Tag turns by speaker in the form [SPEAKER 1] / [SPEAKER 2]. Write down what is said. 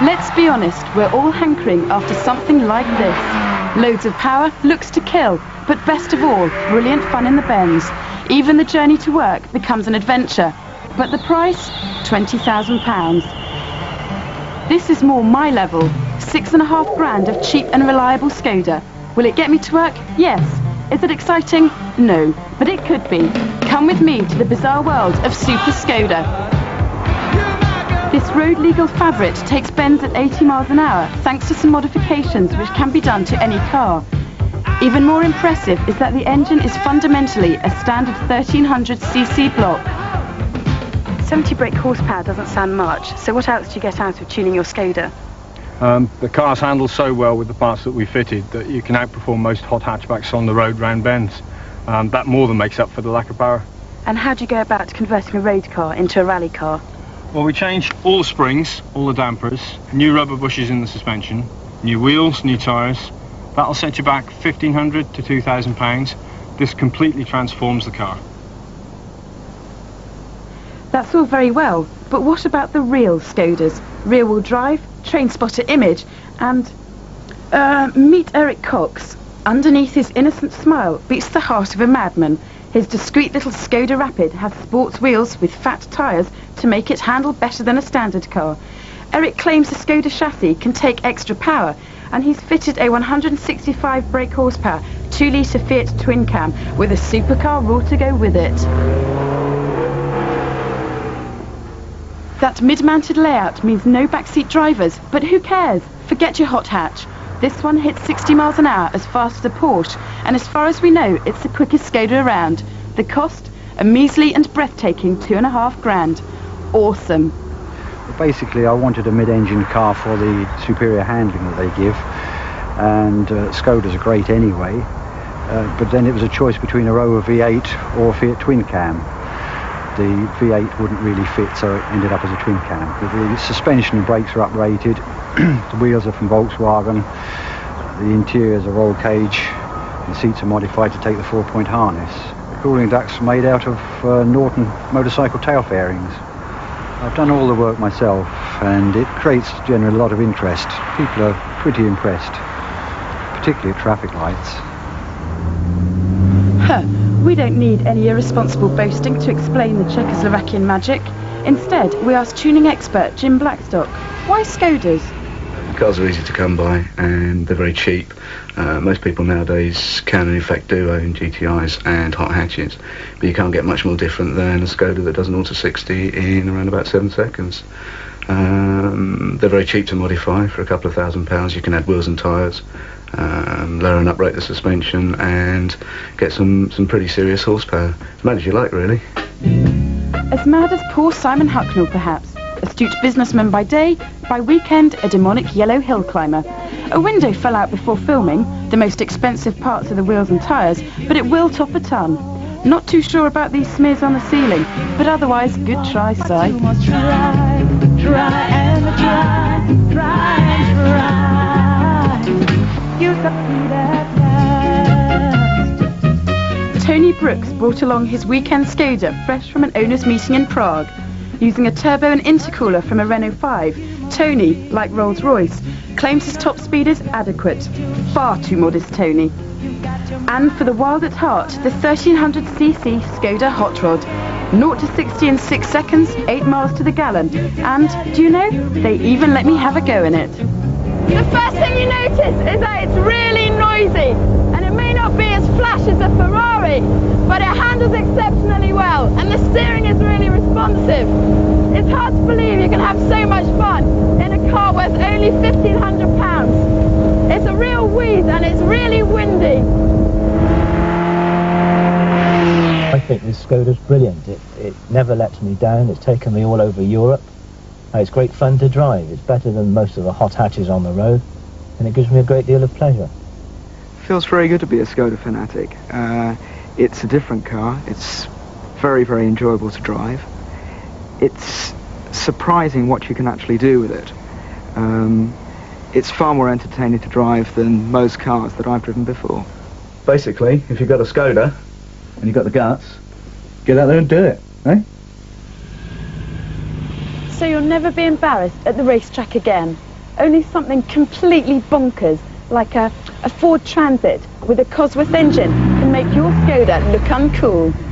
[SPEAKER 1] Let's be honest, we're all hankering after something like this. Loads of power, looks to kill, but best of all, brilliant fun in the bends. Even the journey to work becomes an adventure. But the price? £20,000. This is more my level. 6.5 grand of cheap and reliable Scoda. Will it get me to work? Yes. Is it exciting? No. But it could be. Come with me to the bizarre world of Super Scoda. This road-legal fabric takes bends at 80 miles an hour thanks to some modifications which can be done to any car. Even more impressive is that the engine is fundamentally a standard 1300cc block. 70 brake horsepower doesn't sound much, so what else do you get out of tuning your Scoda?
[SPEAKER 2] The car's handled so well with the parts that we fitted that you can outperform most hot hatchbacks on the road round bends. That more than makes up for the lack of power.
[SPEAKER 1] And how do you go about converting a road car into a rally car?
[SPEAKER 2] Well, we changed all the springs, all the dampers, new rubber bushes in the suspension, new wheels, new tyres. That'll set you back £1,500 to £2,000. This completely transforms the car.
[SPEAKER 1] That's all very well, but what about the real Scodas? Rear-wheel drive, train spotter image, and... meet Eric Cox. Underneath his innocent smile beats the heart of a madman. His discreet little Scoda Rapid has sports wheels with fat tyres to make it handle better than a standard car. Eric claims the Scoda chassis can take extra power, and he's fitted a 165 brake horsepower 2-litre Fiat twin cam with a supercar raw to go with it. That mid-mounted layout means no backseat drivers, but who cares? Forget your hot hatch. This one hits 60 miles an hour as fast as a Porsche, and as far as we know, it's the quickest Scoda around. The cost? A measly and breathtaking £2.5 grand. Awesome.
[SPEAKER 3] Basically, I wanted a mid-engine car for the superior handling that they give, and Skodas are great anyway, but then it was a choice between a Rover V8 or a Fiat twin cam. The V8 wouldn't really fit, so it ended up as a twin cam. But the suspension and brakes are uprated, the wheels are from Volkswagen, the interiors are roll cage, the seats are modified to take the 4-point harness. The cooling ducts are made out of Norton motorcycle tail fairings. I've done all the work myself, and it creates generally a lot of interest. People are pretty impressed, particularly at traffic lights.
[SPEAKER 1] We don't need any irresponsible boasting to explain the Czechoslovakian magic. Instead, we asked tuning expert Jim Blackstock, why Skodas?
[SPEAKER 4] Cars are easy to come by and they're very cheap. Most people nowadays can in fact do own GTIs and hot hatches, but you can't get much more different than a Skoda that does an auto 60 in around about 7 seconds. They're very cheap to modify. For a couple of £1,000 you can add wheels and tyres, lower and uprate the suspension and get some pretty serious horsepower. As mad as you like, really.
[SPEAKER 1] As mad as poor Simon Hucknall, perhaps. Astute businessman by day, by weekend a demonic yellow hill climber. A window fell out before filming, the most expensive parts are the wheels and tyres, but it will top a ton. Not too sure about these smears on the ceiling, but otherwise good try, Si.
[SPEAKER 5] Try and try. You succeed at last.
[SPEAKER 1] Tony Brooks brought along his weekend Scoda fresh from an owners' meeting in Prague. Using a turbo and intercooler from a Renault 5, Tony, like Rolls-Royce, claims his top speed is adequate. Far too modest, Tony. And for the wild at heart, the 1300cc Scoda Hot Rod. 0 to 60 in 6 seconds, 8 miles to the gallon. And, do you know, they even let me have a go in it.
[SPEAKER 6] The first thing you notice is that it's really noisy, and it may not be as flash as a Ferrari, but it handles exceptionally well, and the steering is really responsive. It's hard to believe you can have so much fun in a car worth only £1,500. It's a real wheeze, and it's really windy.
[SPEAKER 7] I think this Skoda's brilliant. It never lets me down. It's taken me all over Europe. It's great fun to drive. It's better than most of the hot hatches on the road, and it gives me a great deal of pleasure.
[SPEAKER 8] Feels very good to be a Scoda fanatic. It's a different car. It's very, very enjoyable to drive. It's surprising what you can actually do with it. It's far more entertaining to drive than most cars that I've driven before.
[SPEAKER 4] Basically, if you've got a Scoda and you've got the guts, get out there and do it, eh?
[SPEAKER 1] So you'll never be embarrassed at the racetrack again.
[SPEAKER 6] Only something completely bonkers, like a Ford Transit with a Cosworth engine, can make your Skoda look uncool.